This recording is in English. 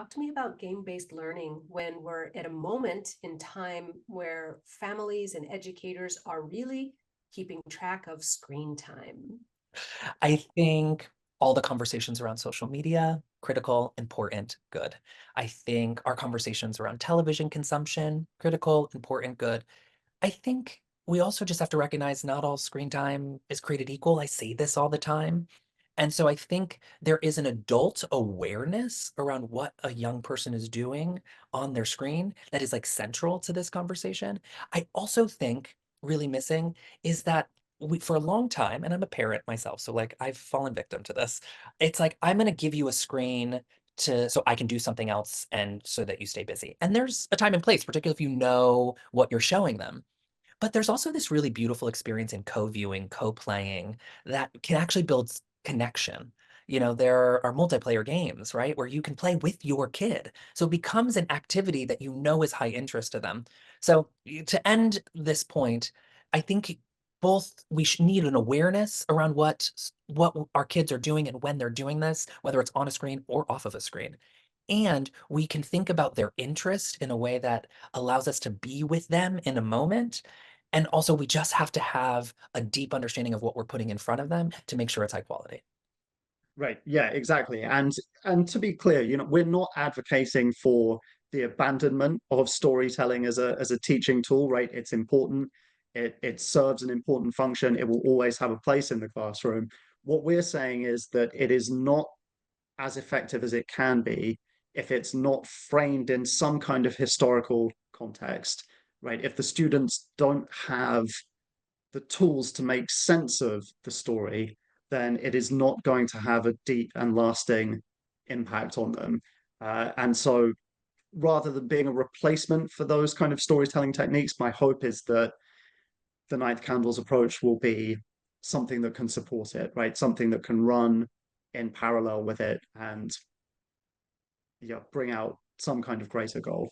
Talk to me about game-based learning when we're at a moment in time where families and educators are really keeping track of screen time. I think all the conversations around social media, critical, important, good. I think our conversations around television consumption, critical, important, good. I think we also just have to recognize not all screen time is created equal. I say this all the time. And so I think there is an adult awareness around what a young person is doing on their screen that is like central to this conversation. I also think really missing is that for a long time, and I'm a parent myself, so like I've fallen victim to this. It's like I'm going to give you a screen so I can do something else and so that you stay busy. And there's a time and place, particularly if you know what you're showing them. But there's also this really beautiful experience in co-viewing, co-playing that can actually build connection. There are multiplayer games, right, where you can play with your kid. So it becomes an activity that you know is high interest to them. So to end this point, I think both we should need an awareness around what our kids are doing and when they're doing this, whether it's on a screen or off of a screen. And we can think about their interest in a way that allows us to be with them in a moment, and also, we just have to have a deep understanding of what we're putting in front of them to make sure it's high quality. Right. Yeah, exactly. And to be clear, we're not advocating for the abandonment of storytelling as a teaching tool, right? It's important. It serves an important function. It will always have a place in the classroom. What we're saying is that it is not as effective as it can be if it's not framed in some kind of historical context, right? If the students don't have the tools to make sense of the story, then it is not going to have a deep and lasting impact on them. And so rather than being a replacement for those kind of storytelling techniques, my hope is that the Ninth Candles approach will be something that can support it, right? Something that can run in parallel with it and yeah, bring out some kind of greater goal.